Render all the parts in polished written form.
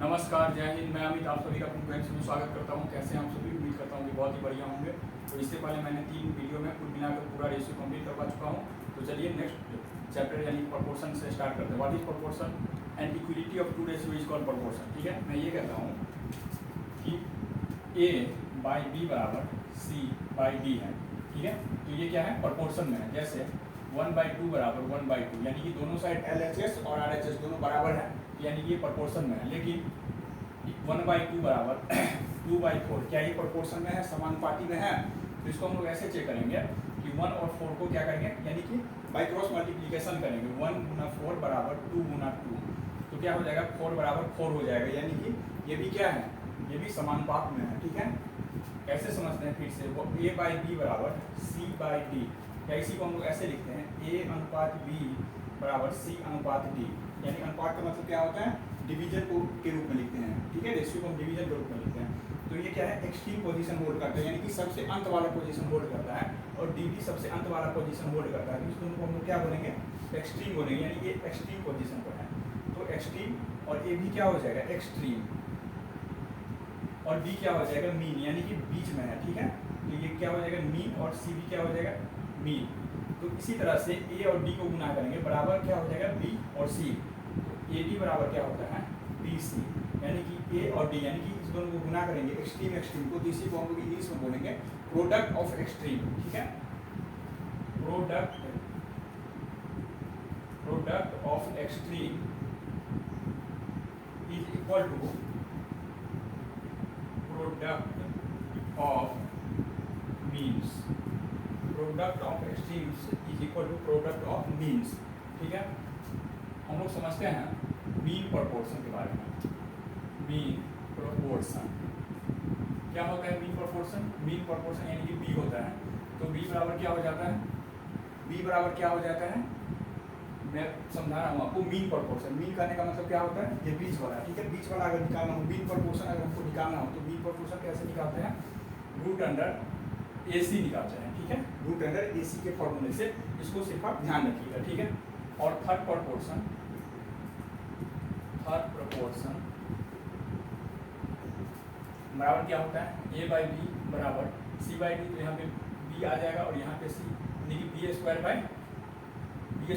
नमस्कार, जय हिंद। मैं अमित आप सभी का अपने फ्रेंड्स में स्वागत करता हूं। कैसे हैं आप सभी? उम्मीद करता हूं कि बहुत ही बढ़िया होंगे। तो इससे पहले मैंने 3 वीडियो में कुल मिलाकर पूरा रेशियो कंप्लीट करवा चुका हूं। तो चलिए नेक्स्ट चैप्टर यानी प्रोपोर्शन से स्टार्ट करते हैं। What is proportion and equality of two ratio is called proportion. ठीक है, मैं ये कहता हूँ कि A/B बराबर C/D है। ठीक है, तो ये क्या है? प्रोपोर्शन में है। जैसे 1/2 बराबर 1/2, यानी कि दोनों साइड LHS और RHS दोनों बराबर है, यानी कि ये प्रोपोर्शन में है। लेकिन 1/2 बराबर 2/4, क्या ये प्रोपोर्शन में है, समानुपाती में है? तो इसको हम लोग ऐसे चेक करेंगे कि 1 और 4 को क्या करेंगे, यानी कि बाई क्रॉस मल्टीप्लीकेशन करेंगे। 1 गुना 4 बराबर 2 गुना 2, तो क्या हो जाएगा? 4 बराबर 4 हो जाएगा, यानी कि ये भी क्या है, ये भी समानुपात में है। ठीक है, कैसे समझते हैं फिर से? वो A/B बराबर C/D, या इसी को हम लोग ऐसे लिखते हैं A/B बराबर C/D, यानी अनुपात का मतलब क्या होता है? डिवीजन को के रूप में लिखते हैं। ठीक है, रेशियो को हम डिवीजन के रूप में लिखते हैं। तो ये क्या है? एक्सट्रीम पोजीशन होल्ड करता है, यानी कि सबसे अंत वाला पोजीशन होल्ड करता है, और डी भी सबसे अंत वाला पोजीशन होल्ड करता है। इस दोनों को हम लोग क्या बोलेंगे? एक्सट्रीम बोलेंगे, यानी ये एक्सट्रीम पोजीशन पर है। तो एक्सट्रीम और ए भी क्या हो जाएगा? एक्सट्रीम, और बी क्या हो जाएगा? मीन, यानी कि बीच में है। ठीक है, तो ये क्या हो जाएगा? मीन, और सी भी क्या हो जाएगा? मीन। तो इसी तरह से ए और डी को गुना करेंगे, बराबर क्या हो जाएगा? बी और सी। तो ए डी बराबर क्या होता है? बी सी, यानी कि ए और डी, यानी कि इस दोनों को गुना करेंगे एक्सट्रीम एक्सट्रीम को, तो इसी को हम लोग इंग्लिश में बोलेंगे प्रोडक्ट ऑफ एक्सट्रीम। ठीक है, product of extreme is equal to product of means. Product of extremes is equal to product of means. ठीक है, हम लोग समझते हैं मीन प्रोपोर्शन के बारे में। मीन प्रोपोर्शन क्या होता है? मीन प्रोपोर्शन, मीन प्रोपोर्शन यानी कि बी होता है। तो बी बराबर क्या हो जाता है? बी बराबर क्या हो जाता है? मैं समझा रहा हूँ आपको। मीन प्रोपोर्शन, मीन करने का मतलब क्या होता है? ये बीच वाला। ठीक है, बीच वाला अगर निकालना हो, मीन प्रोपोर्शन अगर हमको निकालना हो, तो मीन प्रोपोर्शन कैसे निकालते हैं? रूट अंडर AC निकालते हैं। ठीक है, रूट अंडर AC के फॉर्मूले से, इसको सिर्फ आप ध्यान रखिएगा। ठीक है, और थर्ड प्रोपोर्शन बराबर क्या होता है? A/B बराबर C/D, तो यहाँ पे B आ जाएगा और यहाँ पे C, यानी कि B²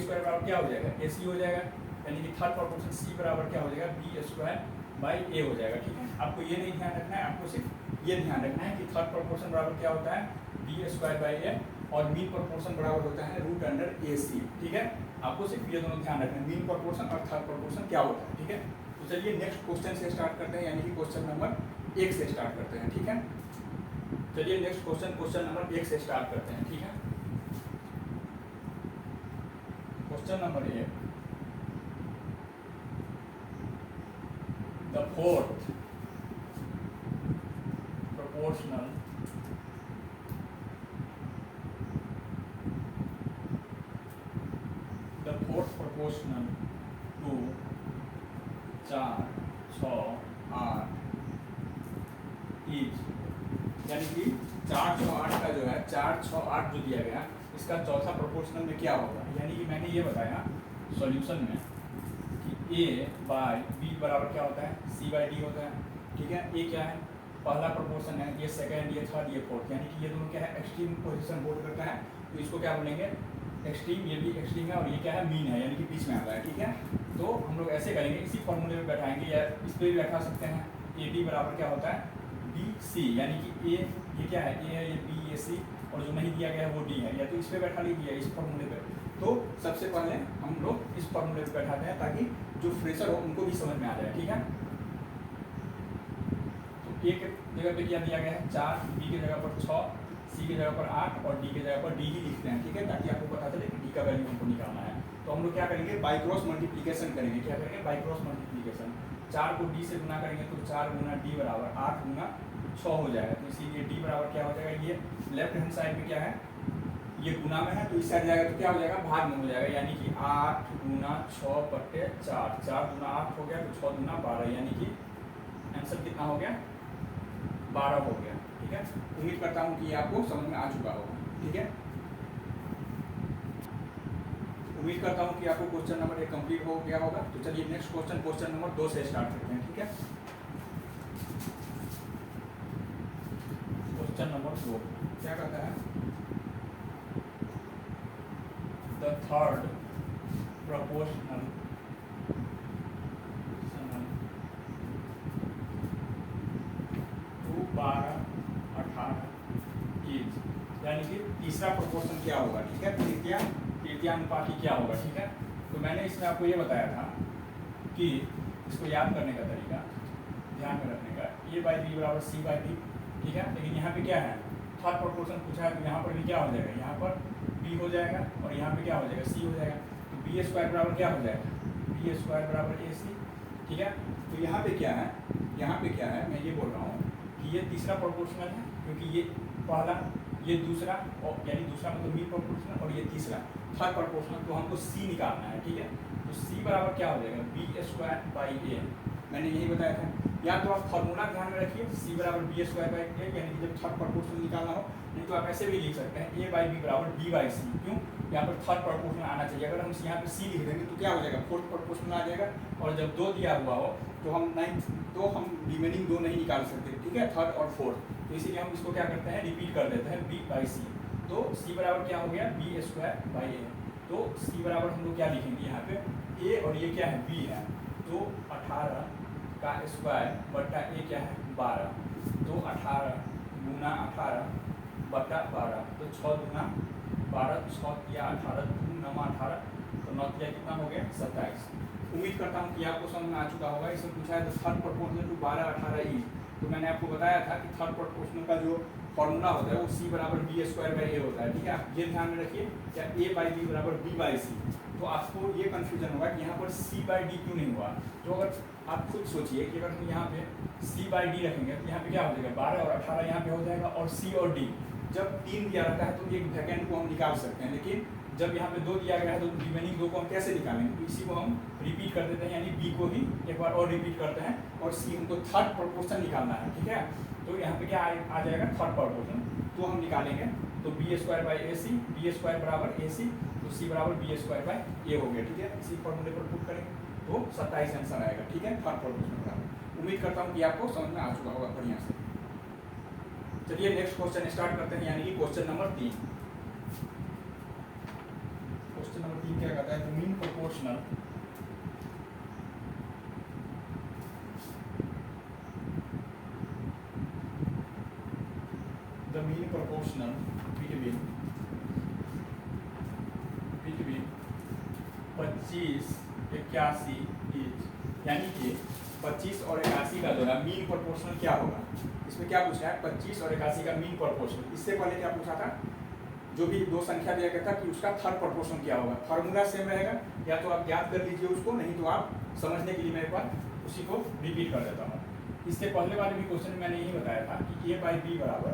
बराबर क्या हो जाएगा? AC हो जाएगा, यानी कि थर्ड प्रोपोर्शन C बराबर क्या हो जाएगा? B²/A हो जाएगा। ठीक है, आपको ये नहीं ध्यान रखना है, आपको सिर्फ ये ध्यान रखना है कि थर्ड प्रोपोर्शन बराबर क्या होता है? B²/A, और मीन प्रोपोर्शन बराबर होता है रूट अंडर AC। ठीक है, आपको सिर्फ ये दोनों ध्यान रखना है, मीन प्रोपोर्शन और थर्ड प्रोपोर्शन क्या होता है। ठीक है, तो चलिए नेक्स्ट क्वेश्चन से स्टार्ट करते हैं, यानी कि क्वेश्चन नंबर 1 से स्टार्ट करते हैं। ठीक है, चलिए नेक्स्ट क्वेश्चन नंबर 1 से स्टार्ट करते हैं। ठीक है, question number 1, the fourth proportional to 4, 6, 8 is, यानी कि 4, 6, 8 का जो है 4, 6, 8 जो दिया गया, इसका चौथा प्रोपोर्शनल में क्या होगा? यानी कि मैंने ये बताया सॉल्यूशन में कि A/B बराबर क्या होता है? C/D होता है। ठीक है, ये क्या है? पहला प्रोपोर्शन है, ये सेकंड, ये थर्ड, ये फोर्थ, यानी कि ये दोनों क्या है? एक्सट्रीम पोजीशन होल्ड करता है, तो इसको क्या बोलेंगे? एक्सट्रीम। ये भी एक्सट्रीम है, और ये क्या है? मीन है, यानी कि बीच में आता है। ठीक है, तो हम लोग ऐसे करेंगे, इसी फॉर्मूले में बैठाएंगे, या इस पर भी बैठा सकते हैं। AB बराबर क्या होता है? BC, यानी कि A ये क्या है? A है, ये BAC, और जो नहीं दिया गया है वो D है, या तो इस पे बैठा लीजिए, इस फॉर्मूले पे। तो सबसे पहले हम लोग इस फॉर्मूले पे बैठाते हैं, ताकि जो फ्रेशर हो उनको भी समझ में आ जाए। ठीक है, तो A के जगह पे क्या दिया गया है? 4, B की जगह पर 6, C की जगह पर 8, और D की जगह पर D ही लिखते हैं। ठीक है, ताकि आपको पता चले कि D का वैल्यू हमको निकालना है। तो हम लोग क्या करेंगे? बाई क्रॉस मल्टीप्लीकेशन करेंगे। क्या करेंगे? By cross multiplication. 4 को D से गुना करेंगे, तो 4 गुना D बराबर 8 गुना 6 हो जाएगा। तो इसीलिए D बराबर क्या हो जाएगा? ये लेफ्ट हैंड साइड में क्या है? ये गुना में है, तो इस साइड जाएगा तो क्या हो जाएगा? भाग में हो जाएगा, यानी कि 8 गुना 6/4, 4 गुना 8 हो गया, तो 6 गुना 12, यानी कि आंसर कितना हो गया? 12 हो गया। ठीक है, उम्मीद करता हूँ कि ये आपको समझ में आ चुका होगा। ठीक है, उम्मीद करता हूँ कि आपको क्वेश्चन नंबर 1 कंप्लीट हो गया होगा। तो चलिए नेक्स्ट क्वेश्चन नंबर 2 से स्टार्ट करते हैं, ठीक है। क्वेश्चन नंबर 2 क्या कहता है, the third proportional to 12, 18 is, यानी कि तीसरा प्रोपोर्शन क्या होगा, ठीक है, तृतीयानुपाती क्या होगा, ठीक है। तो मैंने इसमें आपको ये बताया था कि इसको याद करने का तरीका, ध्यान में रखने का, ए बाई बी बराबर सी बाई डी, ठीक है। लेकिन यहाँ पे क्या है, थर्ड प्रोपोर्शन पूछा है, तो यहाँ पर भी क्या हो जाएगा, यहाँ पर बी हो जाएगा और यहाँ पे क्या हो जाएगा, सी हो जाएगा। तो बी स्क्वायर बराबर क्या हो जाएगा, बी स्क्वायर बराबर ए सी, ठीक है। तो यहाँ पे क्या है, मैं ये बोल रहा हूँ कि ये तीसरा प्रोपोर्शनल है, क्योंकि ये पहला, ये दूसरा, और यानी दूसरा मतलब मीन प्रोपोर्शनल, और ये तीसरा थर्ड प्रोपोर्शनल। तो हमको सी निकालना है, ठीक है। तो सी बराबर क्या हो जाएगा, बी स्क्वायर बाई ए, मैंने यही बताया था। या तो आप फॉर्मूला ध्यान में रखिए, सी बराबर बी स्क्वायर बाई ए, यानी कि जब थर्ड प्रोपोर्शनल निकालना हो, नहीं तो आप ऐसे भी लिख सकते हैं ए बाई बी बराबर बी बाई सी। क्यों, यहाँ पर थर्ड प्रोपोर्शनल आना चाहिए। अगर हम यहाँ पे सी लिख देंगे तो क्या हो जाएगा, फोर्थ प्रोपोर्शनल आ जाएगा, और जब 2 दिया हुआ हो तो हम रिमेनिंग 2 नहीं निकाल सकते, ठीक है, थर्ड और फोर्थ। तो इसीलिए हम इसको क्या करते हैं, रिपीट कर देते हैं, बी बाई सी। तो सी बराबर क्या हो गया, बी स्क्वायर बाई ए। तो सी बराबर हम लोग क्या लिखेंगे यहाँ पे, ए और ये क्या है, बी है। तो 18 का स्क्वायर बट्टा ए क्या है, 12। तो 18 गुना 18 बट्टा 12, तो 6 गुना 12, 6 किया 18, 2 9 18, तो 9 किया कितना हो गया, 27। उम्मीद करता हूँ कि आपको समझ में आ चुका होगा। इसमें पूछा है तो थर्ड प्रोपोर्शनल टू 12, 18 इज। तो मैंने आपको बताया था कि थर्ड प्रोपोर्शनल का जो फॉर्मूला होता है वो सी बराबर बी स्क्वायर बाई ए होता है, ठीक है। आप ये ध्यान में रखिए, क्या ए बाई बी बराबर बी बाई सी। तो आपको ये कन्फ्यूजन होगा कि यहाँ पर सी बाई डी क्यों नहीं हुआ। तो अगर आप खुद सोचिए कि अगर हम यहाँ पे सी बाई डी रखेंगे तो यहाँ पे क्या हो जाएगा, 12 और 18 यहाँ पे हो जाएगा, और सी और डी जब 3 दिया रहता है तो एक वैकेंट को हम निकाल सकते हैं। लेकिन जब यहाँ पे 2 दिया गया है तो रिमेनिंग 2 को हम कैसे निकालेंगे, तो इसी को हम रिपीट कर देते हैं, यानी बी को ही एक बार और रिपीट करते हैं, और सी हमको थर्ड प्रोपोर्शन निकालना है, ठीक है। तो यहाँ पे क्या आ जाएगा, थर्ड प्रोपोर्शन। तो हम निकालेंगे, तो B square by A C, B square बराबर ए सी, तो सी बराबर बी स्क्वायर बाई ए हो गया, ठीक है। इसी फॉर्मूले पर पुट करेंगे तो 27 आंसर आएगा, ठीक है, थर्ड प्रोपोर्शन बराबर। उम्मीद करता हूँ कि आपको समझ में आ चुका होगा बढ़िया से। चलिए नेक्स्ट क्वेश्चन स्टार्ट करते हैं, यानी कि क्वेश्चन नंबर 3। क्वेश्चन नंबर 3 क्या कहता है, the mean proportional between 25, 81 is, यानी कि 25 और 81 का जो है मीन प्रोपोर्शनल क्या होगा। इसमें क्या पूछा है, 25 और 81 का मीन प्रोपोर्शनल। इससे पहले क्या पूछा था, जो भी 2 संख्या दिया गया था कि उसका थर्ड प्रोपोर्शन क्या होगा। फार्मूला सेम रहेगा, या तो आप याद कर लीजिए उसको, नहीं तो आप समझने के लिए मैं एक बार उसी को रिपीट कर देता हूँ। इससे पहले वाले भी क्वेश्चन में मैंने यही बताया था कि ए बाई बी बराबर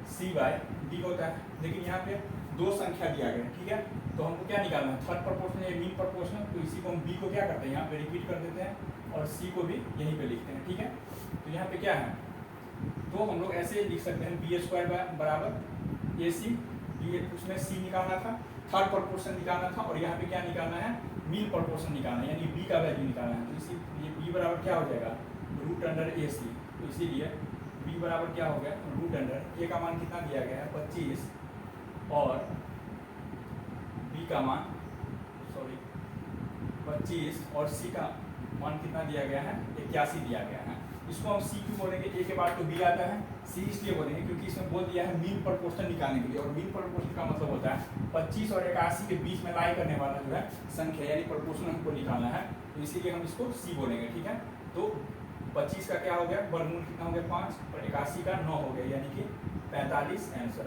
सी बाई डी होता है, लेकिन यहाँ पे 2 संख्या दिया गया, ठीक है। तो हमको क्या निकालना है, थर्ड प्रोपोर्शनल या मीन प्रोपोर्शनल। तो इसी को हम बी को क्या करते हैं, यहाँ पे रिपीट कर देते हैं, और सी को भी यहीं पे लिखते हैं, ठीक है। तो यहाँ पे क्या है, तो हम लोग ऐसे लिख सकते हैं, बी स्क्वायर बराबर ए सी, बी उसमें सी निकालना था, थर्ड प्रोपोर्शन निकालना था, और यहाँ पे क्या निकालना है, मीन प्रोपोर्शन निकालना है, यानी बी का वैल्यू निकालना है। तो इसी बी बराबर क्या हो जाएगा, रूट अंडर ए सी। तो इसीलिए बी बराबर क्या हो गया, रूट अंडर ए का मान कितना दिया गया है, 25, और बी का मान 25 और सी का मान कितना दिया गया है, 81 दिया गया है। इसको हम सी क्यों बोलेंगे, ए के बाद तो बी आता है, सी इसलिए बोलेंगे क्योंकि इसमें बोल दिया है मीन प्रोपोर्शन निकालने के लिए, और मीन प्रोपोर्शन का मतलब होता है 25 और 81 के बीच में लाई करने वाला जो है संख्या, यानी प्रोपोर्शन हमको निकालना है। तो इसीलिए हम इसको सी बोलेंगे, ठीक है। तो 25 का क्या हो गया, वर्गमूल कितना हो गया 5, और 81 का 9 हो गया, यानी कि 45 आंसर।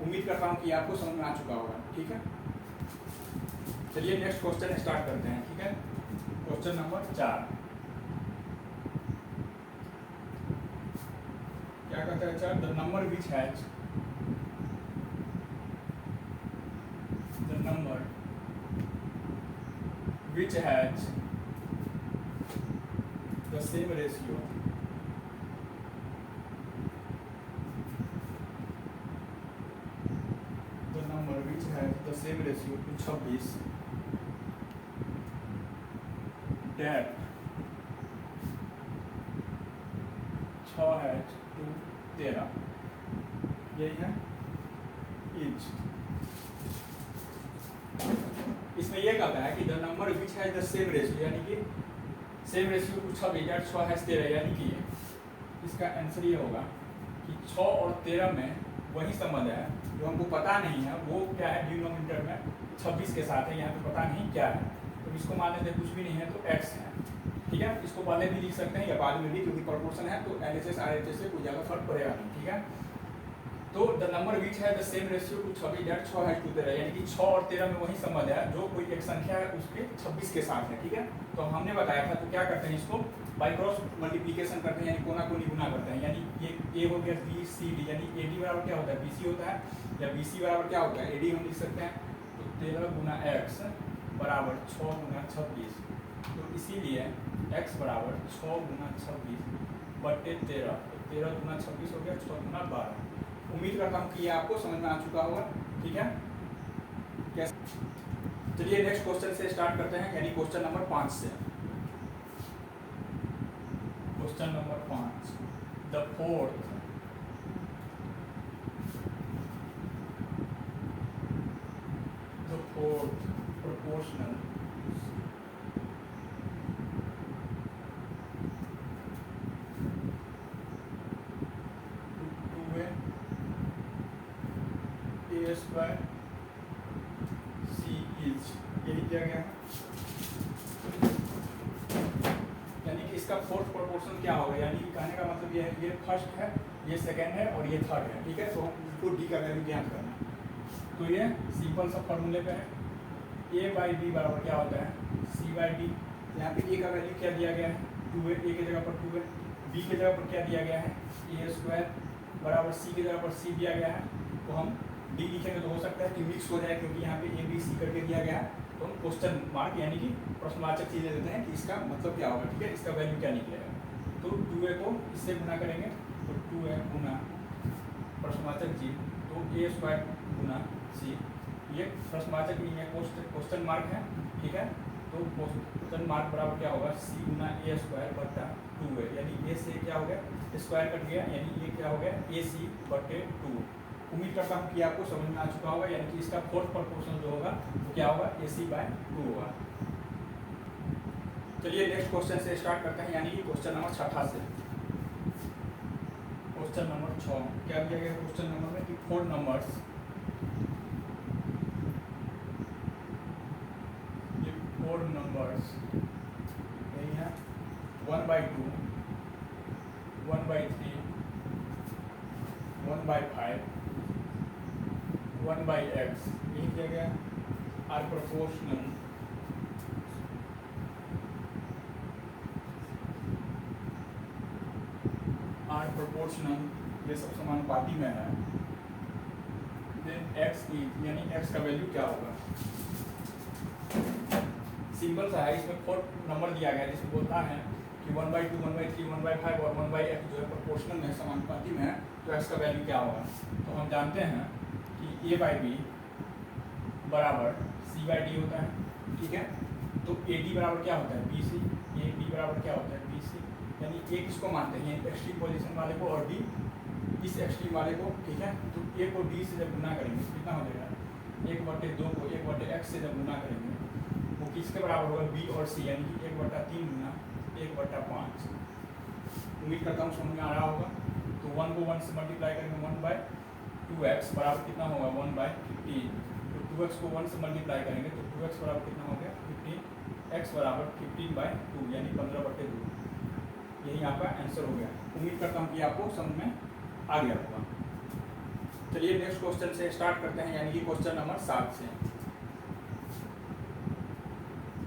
उम्मीद करता हूँ कि आपको समझ में आ चुका होगा, ठीक है। चलिए नेक्स्ट क्वेश्चन स्टार्ट करते हैं, ठीक है। क्वेश्चन नंबर 4 क्या कहता है, 4, the number which has the same ratio to 26 depth 6 है टू 13, यही है इंच। इसमें यह कहता है कि द नंबर विच है द सेम रेशियो, यानी कि सेम रेशियो टू 6 × 6 है 13, यानी कि इसका आंसर ये होगा कि 6 और 13 में वही संबंध है जो हमको पता नहीं है, वो क्या है डिनोमिनेटर में 26 के साथ है, यहाँ पे पता नहीं क्या है, तो इसको मान लेते कुछ भी नहीं है तो x है, ठीक है। इसको पहले भी लिख सकते हैं या बाद में भी, क्योंकि प्रोपोर्शन है तो LHS RHS से कोई ज़्यादा फर्क पड़ेगा नहीं, ठीक है। तो द नंबर विच है द सेम रेशियो टू 6 × 6 है टू 13, यानी कि 6 और 13 में वही संबंध है जो कोई एक संख्या है उसके 26 के साथ है, ठीक है। तो हमने बताया था, तो क्या करते हैं इसको बाई क्रॉस मल्टीप्लिकेशन करते हैं, यानी कोना कोनी गुना करते हैं, यानी ये ए हो गया BCD, यानी AD बराबर क्या होता है BC होता है, या BC बराबर क्या होता है AD हम लिख सकते हैं। तो 13 × x बराबर 6 × 26, तो इसीलिए x बराबर 6 × 26 बटे 13, तो 13 × 26 हो गया 6 × 12। उम्मीद करता हूँ कि ये आपको समझ में आ चुका होगा, ठीक है। कैसे, चलिए नेक्स्ट क्वेश्चन से स्टार्ट करते हैं, यानी क्वेश्चन नंबर 5 से। Question number 5, the fourth proportional a square c is, यही दिया गया है, यानी कि इसका फोर्थ प्रोपोर्शन क्या होगा, यानी कि कहने का मतलब ये है, ये फर्स्ट है, ये सेकंड है और ये थर्ड है, ठीक है। तो हमको डी का वैल्यू ज्ञात करना है, तो ये सिंपल सा फॉर्मूले पे है, a/b बराबर क्या होता है c/d। यहाँ पे a का वैल्यू क्या दिया गया है 2 है, a की जगह पर 2 है, b की जगह पर क्या दिया गया है a² बराबर c की जगह पर c दिया गया है, तो हम डी लिखेंगे तो हो सकता है कि मिक्स हो जाए, क्योंकि यहाँ पे ABC करके दिया गया है, तो हम क्वेश्चन मार्क यानी कि प्रश्नवाचक चीज़ ले लेते हैं कि इसका मतलब क्या होगा, ठीक है, इसका वैल्यू क्या निकलेगा। तो 2a को इससे गुना करेंगे, तो 2a गुना प्रश्नवाचक जी, तो a² × c, ये प्रश्नवाचक नहीं है, क्वेश्चन मार्क है, ठीक है। तो क्वेश्चन मार्क बराबर क्या होगा c × a² बटा 2a, यानी a से क्या हो गया स्क्वायर कट गया, यानी ये क्या हो गया AC बटे 2। उम्मीद करता हूँ कि आपको समझ में आ चुका होगा, यानी कि इसका फोर्थ प्रोपोर्शन जो होगा वो क्या होगा AC/2 होगा। चलिए नेक्स्ट क्वेश्चन से स्टार्ट करते हैं, यानी कि क्वेश्चन नंबर 6 से। क्वेश्चन नंबर 6 क्या दिया गया क्वेश्चन नंबर में कि 4 नंबर्स, ये 4 नंबर्स यही है 1/2, 1/3, 1/5, 1/x, यही दिया गया आर प्रोपोर्शनल ये सब समानुपाती में है। देन x इज, यानी x का वैल्यू क्या होगा, सिंपल सा है, इसमें 4 नंबर दिया गया है, जिसमें बोलता है कि 1/2, 1/3, 1/5 और 1/x जो है प्रोपोर्शनल में समानुपाती में है, तो x का वैल्यू क्या होगा। तो हम जानते हैं कि a/b बराबर c/d होता है, ठीक है। तो AD बराबर क्या होता है BC, AB बराबर क्या होता है BC, यानी a किसको मानते हैं एक्सट्रीम पोजीशन वाले को और d इस एक्सट्रीम वाले को, ठीक है। तो a को d से जब गुना करेंगे कितना हो जाएगा 1/2 को 1/x से जब गुना करेंगे वो किसके बराबर होगा b और c, यानी कि 1/3 गुना 1/5। उम्मीद करता हूँ समझ में आ रहा होगा। तो 1 को 1 से मल्टीप्लाई करेंगे 1/2x बराबर कितना होगा 1/15, तो 2x को 1 से मल्टीप्लाई करेंगे तो 2x बराबर कितना हो गया 15, x बराबर 15/2 यानी 15/2। यही आपका आंसर हो गया। उम्मीद करता हूँ कि आपको समझ में आ गया होगा। चलिए नेक्स्ट क्वेश्चन से स्टार्ट करते हैं, यानी कि क्वेश्चन नंबर 7 से।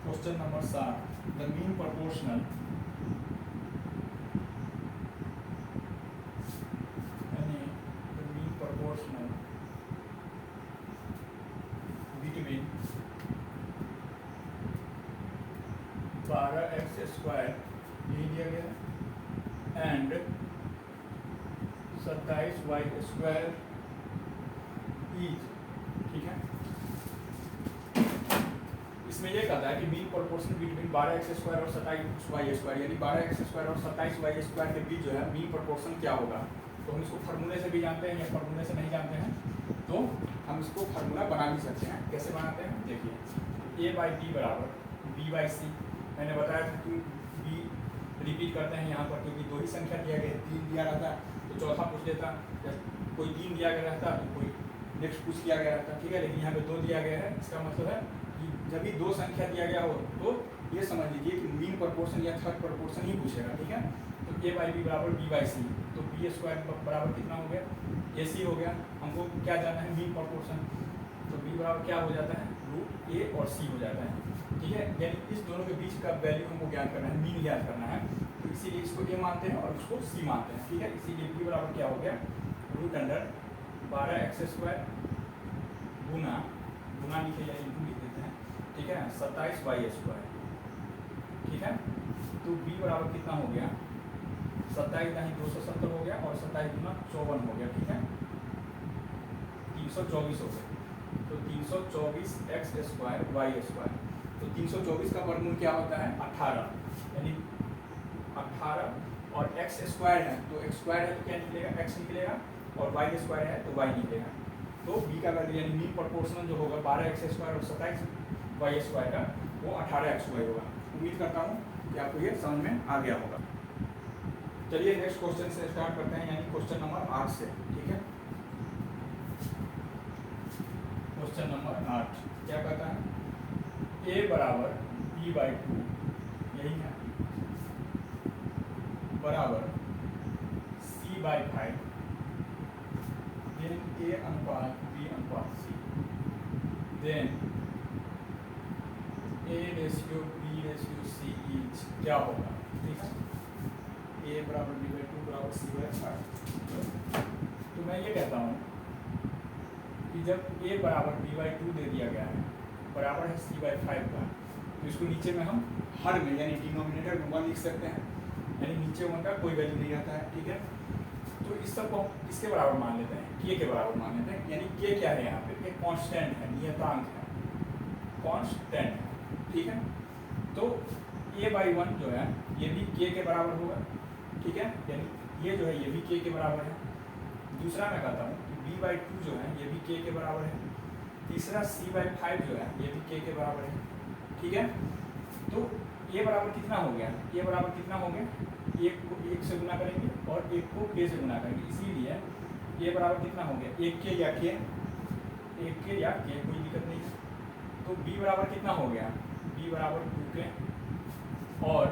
Question number 7, the mean proportional between 12x² यही दिया गया है एंड 27y² इज, ठीक है। इसमें ये कहता है कि मीन प्रोपोर्शन बिटवीन 12x² और 27y², यानी 12x² और 27y² के बीच जो है मीन प्रोपोर्शन क्या होगा। तो हम इसको फार्मूले से भी जानते हैं या फार्मूले से नहीं जानते हैं, तो हम इसको फार्मूला बना भी सकते हैं। कैसे बनाते हैं देखिए, a/b बराबर b/c। मैंने बताया था कि b रिपीट करते हैं यहाँ पर, क्योंकि दो ही संख्या दिया गया है, 3 दिया रहता तो चौथा पूछ लेता, कोई 3 दिया गया रहता तो कोई नेक्स्ट पूछ लिया गया रहता, ठीक है। लेकिन यहाँ पे 2 दिया गया है, इसका मतलब है कि जब भी 2 संख्या दिया गया हो तो ये समझ लीजिए कि मीन प्रोपोर्शन या थर्ड प्रोपोर्शन ही पूछेगा, ठीक है। तो a/b बराबर b/c, तो b² बराबर कितना हो गया, ac हो गया। हमको क्या जानना है, मीन प्रोपोर्शन, तो b बराबर क्या हो जाता है, √a और c हो जाता है, ठीक है। यानी इस दोनों के बीच का वैल्यू हमको ज्ञात करना है, मीन ज्ञात करना है, तो इसीलिए इसको a मानते हैं और उसको c मानते हैं, ठीक है। इसीलिए b बराबर क्या हो गया, √12x² गुना लिखे या इंटू लिख देते हैं, ठीक है, 27y², ठीक है। तो b बराबर कितना हो गया, 27 नहीं 270 हो गया, और 27 गुना 54 हो गया, ठीक है, 324 हो गया। तो 324x² y², तो 324 का वर्गमूल क्या होता है, 18, यानी 18 और x² है तो x² है तो क्या निकलेगा, x निकलेगा, और y² है तो y निकलेगा। तो b का वैल्यू यानी मीन प्रोपोर्शनल जो होगा 12x² और 27y² का, वो 18xy होगा। उम्मीद करता हूँ कि आपको ये समझ में आ गया होगा। चलिए नेक्स्ट क्वेश्चन से स्टार्ट करते हैं, यानी क्वेश्चन नंबर 8 से, ठीक है। क्वेश्चन नंबर 8 क्या कहता है, a बराबर b/2, यही है, बराबर c/5, देन a अनुपात b अनुपात c, देन a/b/c इज क्या होगा, ठीक है। a बराबर b/2 बराबर c/5। तो मैं ये कहता हूँ कि जब a बराबर b/2 दे दिया गया है, बराबर है c/5 का, तो इसको नीचे में हम हर में यानी डिनोमिनेटर में 1 लिख सकते हैं, यानी नीचे 1 का कोई वैल्यू नहीं रहता है, ठीक है। तो इस सब को हम किसके बराबर मान लेते हैं, k के बराबर मान लेते हैं, यानी k क्या है यहाँ पे, एक कांस्टेंट है, नियतांक है, कांस्टेंट है, ठीक है। तो a/1 जो है ये भी k के बराबर होगा, ठीक है, यानी ये जो है ये भी k के बराबर है। दूसरा मैं कहता हूँ कि b/2 जो है ये भी k के बराबर है। तीसरा c/5 जो है ये भी k के बराबर है, ठीक है। तो a बराबर कितना हो गया, a बराबर कितना हो गया, एक को 1 से गुना करेंगे और एक को k से गुना करेंगे, इसीलिए a बराबर कितना हो गया, 1k या k, 1k या k, कोई दिक्कत नहीं है। तो b बराबर कितना हो गया, b बराबर 2k, और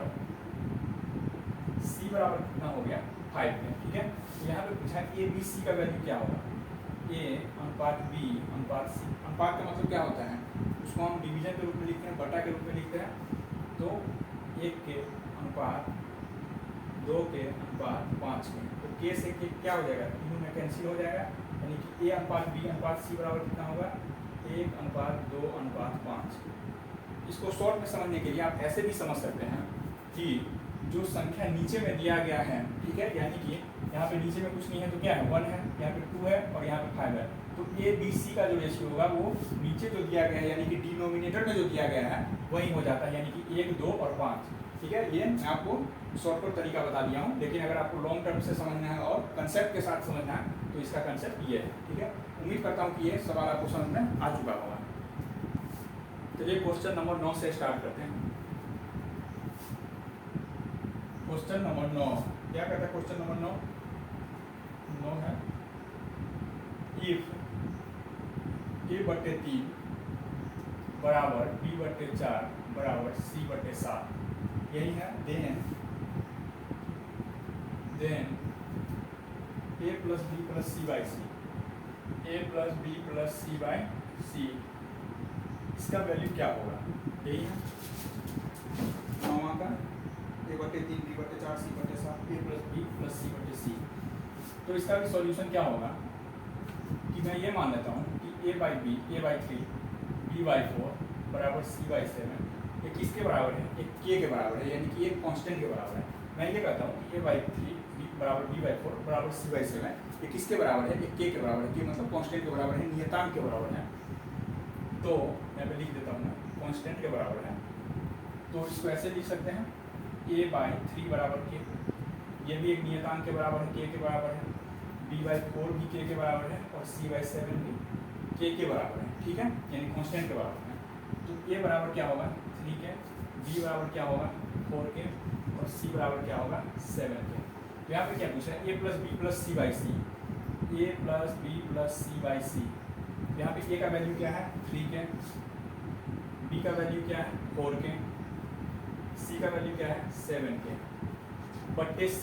c बराबर कितना हो गया, 5k, ठीक है। यहाँ पे पूछा a b c का वैल्यू क्या होगा, a अनुपात b अनुपात c। अनुपात का मतलब क्या होता है, उसको हम डिवीजन के रूप में लिखते हैं, बटा के रूप में लिखते हैं। तो 1 के अनुपात 2 के अनुपात 5 के, तो k से k क्या हो जाएगा, तीनों में कैंसिल हो जाएगा, यानी कि a अनुपात b अनुपात c बराबर कितना होगा, 1:2:5। इसको शॉर्ट में समझने के लिए आप ऐसे भी समझ सकते हैं कि जो संख्या नीचे में दिया गया है, ठीक है, यानी कि यहाँ पे नीचे में कुछ नहीं है तो क्या है, 1 है, यहाँ पे 2 है और यहाँ पे 5 है, तो a b c का जो रेशियो होगा वो नीचे जो दिया गया है यानी कि डिनोमिनेटर में जो दिया गया है वही हो जाता है, यानी कि 1, 2 और 5, ठीक है। ये मैं आपको शॉर्टकट तरीका बता दिया हूँ, लेकिन अगर आपको लॉन्ग टर्म से समझना है और कंसेप्ट के साथ समझना है तो इसका कंसेप्ट ये है, ठीक है। उम्मीद करता हूँ कि ये सवाल आपको समझ में आ चुका होगा। चलिए क्वेश्चन नंबर 9 से स्टार्ट करते हैं। क्वेश्चन नंबर 9 क्या कहता है, क्वेश्चन नंबर 9 है, इफ a/3 बराबर b/4 बराबर c/7, यही है। Then a + b + c/c, a + b + c/c, इसका वैल्यू क्या होगा, यही है 9वां का, a/3 b/4 c/7 a + b + c/c। तो इसका भी सॉल्यूशन क्या होगा कि मैं ये मान लेता हूँ कि a/b a/3 b/4 बराबर c/7 ये किसके बराबर है, एक k के बराबर है, यानी कि एक कांस्टेंट के बराबर है। मैं ये कहता हूँ कि a/3 बराबर b/4 बराबर c/7 ये किसके बराबर है, एक k के बराबर है, k मतलब कांस्टेंट के बराबर है, नियतांक के बराबर है। तो मैं पे लिख देता हूँ कांस्टेंट के बराबर है, तो इसको ऐसे लिख सकते हैं a/3 बराबर k, ये भी एक नियतांक के बराबर है, k के बराबर है, b/4 भी k के बराबर है और c/7 भी k के बराबर है, ठीक है, यानी कांस्टेंट के बराबर है। तो a बराबर क्या होगा 3k, b बराबर क्या होगा 4k और c बराबर क्या होगा 7k। तो यहाँ पे क्या पूछ रहा है a + b + c/c, a + b + c/c। यहाँ पे a का वैल्यू क्या है 3k, b का वैल्यू क्या है 4k, c का वैल्यू क्या है 7k बट्टे c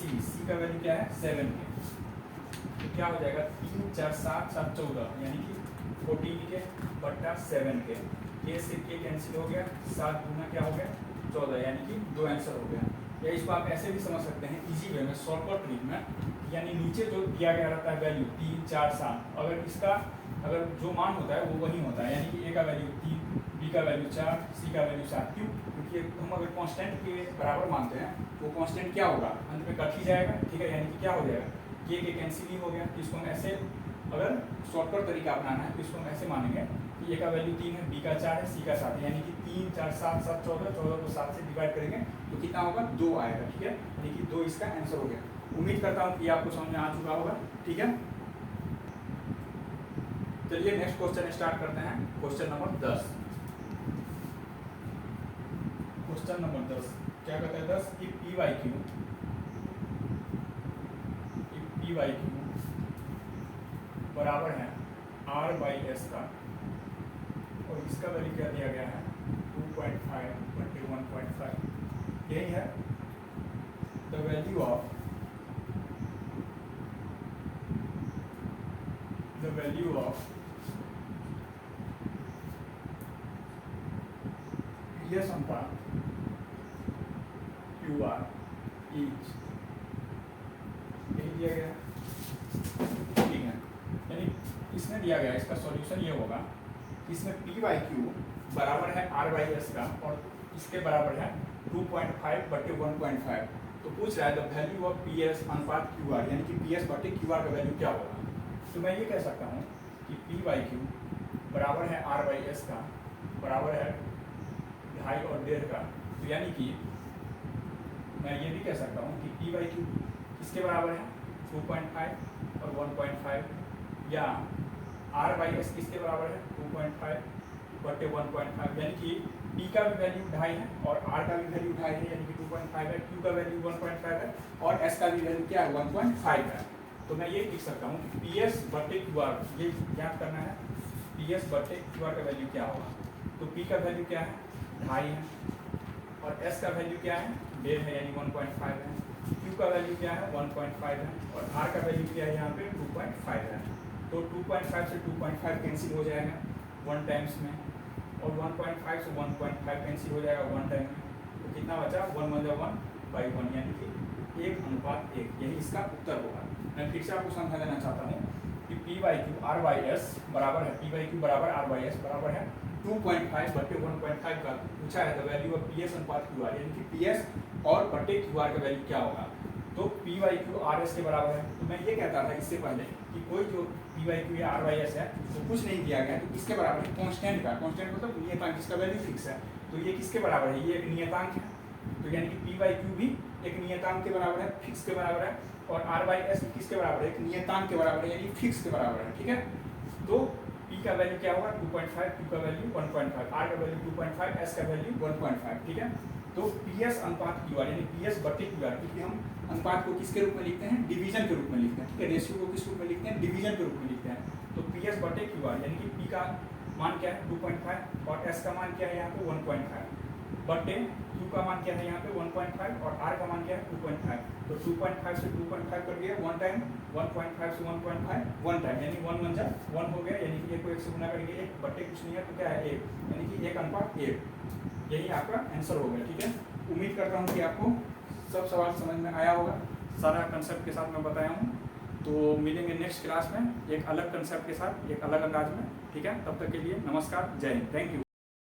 का वैल्यू क्या है 7k। तो क्या हो जाएगा 3 4 7 7 14 यानी कि 14k बट्टा 7k, k से k कैंसिल हो गया, 7 गुना क्या हो गया 14, यानी कि 2 आंसर हो गया। या इसको आप ऐसे भी समझ सकते हैं इजी वे में, शॉर्टकट ट्रिक में, यानी नीचे जो दिया गया रहता है वैल्यू 3 4 7, अगर इसका अगर जो मान होता है वो वही होता है, यानी कि a का वैल्यू 3, b का वैल्यू 4, c का वैल्यू 7। क्यों? क्योंकि हम अगर कांस्टेंट के बराबर मानते हैं तो कांस्टेंट क्या होगा अंत में कट ही जाएगा, ठीक है, यानी कि क्या हो जाएगा k के कैंसिल ही हो गया। तो इसको हम ऐसे अगर शॉर्टकट तरीका अपनाना है तो इसको हम ऐसे मानेंगे कि a का वैल्यू 3 है, b का 4 है, c का 7 है, यानी कि 3 4 7 7 14, 14 को 7 से डिवाइड करेंगे तो कितना होगा 2 आएगा, ठीक है, यानी कि 2 इसका आंसर हो गया। उम्मीद करता हूँ कि आपको समझ में आ चुका होगा, ठीक है। चलिए नेक्स्ट क्वेश्चन स्टार्ट करते हैं, क्वेश्चन नंबर 10। क्वेश्चन नंबर 10 क्या कहता है 10, कि p/q बराबर है r/s का, और इसका वैल्यू क्या दिया गया है 2.5 × 1.5। यही है द वैल्यू ऑफ PS अनुपात QR इज, यही दिया गया, ठीक है। यानी इसमें दिया गया, इसका सॉल्यूशन ये होगा, इसमें p/q बराबर है r/s का और इसके बराबर है 2.5 बटे 1.5। तो पूछ रहा है द वैल्यू ऑफ PS अनुपात QR, यानी कि PS बटे QR का वैल्यू क्या होगा। तो मैं ये कह सकता हूँ कि p/q बराबर है r/s का, बराबर है 2.5 और 1.5 का। तो यानी कि मैं ये भी कह सकता हूँ कि p/q किसके बराबर है 2.5 और 1.5, या r/s किसके बराबर है 2.5 बटे 1.5, यानी कि p का भी वैल्यू 2.5 है और r का भी वैल्यू 2.5 है, यानी कि 2.5 है, q का वैल्यू 1.5 है और s का भी वैल्यू क्या है 1.5 है। तो मैं ये लिख सकता हूँ कि PS बटे QR, ये ज्ञात करना है PS बटे QR का वैल्यू क्या होगा। तो p का वैल्यू क्या है 2.5 है और s का वैल्यू क्या है 1.5 है, यानी 1.5 है, q का वैल्यू क्या है 1.5 है और r का वैल्यू क्या है यहाँ पे 2.5 है। तो 2.5 से 2.5 कैंसिल हो जाएगा 1 टाइम्स में, और 1.5 से 1.5 कैंसिल हो जाएगा 1 टाइम में, तो कितना बचा 1/1/1, यानी कि 1:1। यही इसका उत्तर होगा। मैं फिर से आपको समझा देना चाहता हूँ कि p/q r/s बराबर है, p/q बराबर r/s बराबर है 2.5 बटे 1.5 का पूछा है द वैल्यू ऑफ PS अनुपात QR, यानी कि PS और बटे QR का वैल्यू क्या होगा। तो p/q RS के बराबर है। तो मैं ये कहता था इससे पहले कि कोई जो p/q या r/s है तो कुछ नहीं दिया गया, तो किसके बराबर है कांस्टेंट का, कांस्टेंट मतलब नियतांक, इसका वैल्यू फिक्स है, तो ये किसके बराबर है, ये एक नियतांक है, तो यानी कि p/q भी एक नियतांक के बराबर है, फिक्स के बराबर है, और r/s किसके बराबर है, एक नियतांक के बराबर है, यानी फिक्स के बराबर है, ठीक है। तो p का वैल्यू क्या होगा 2.5, q का वैल्यू 1.5, r का वैल्यू 2.5, s का वैल्यू 1.5, ठीक है। तो PS अनुपात QR, यानी PS बटे QR, क्योंकि हम अनुपात को किसके रूप में लिखते हैं डिवीजन के रूप में लिखते हैं, ठीक है, रेशियो को किस रूप में लिखते हैं डिवीजन के रूप में लिखते हैं। तो PS बटे QR, यानी कि p का मान क्या है 2.5 और s का मान क्या है यहाँ पे 1.5 बटे q का मान क्या है यहाँ पे 1.5 और r का मान क्या है 2.5। तो 2.5 से 2.5 कर दिया 1 टाइम, 1.5 से 1.5 1 टाइम, यानी 1 × 1 हो गया, यानी कि 1 को 1 से गुना करेंगे 1 बटे कुछ नहीं है तो क्या है 1, यानी कि 1:1। यही आपका आंसर हो गया, ठीक है। उम्मीद करता हूँ कि आपको सब सवाल समझ में आया होगा, सारा कंसेप्ट के साथ मैं बताया हूँ। तो मिलेंगे नेक्स्ट क्लास में एक अलग कंसेप्ट के साथ, एक अलग अंदाज में, ठीक है। तब तक के लिए नमस्कार, जय हिंद, थैंक यू।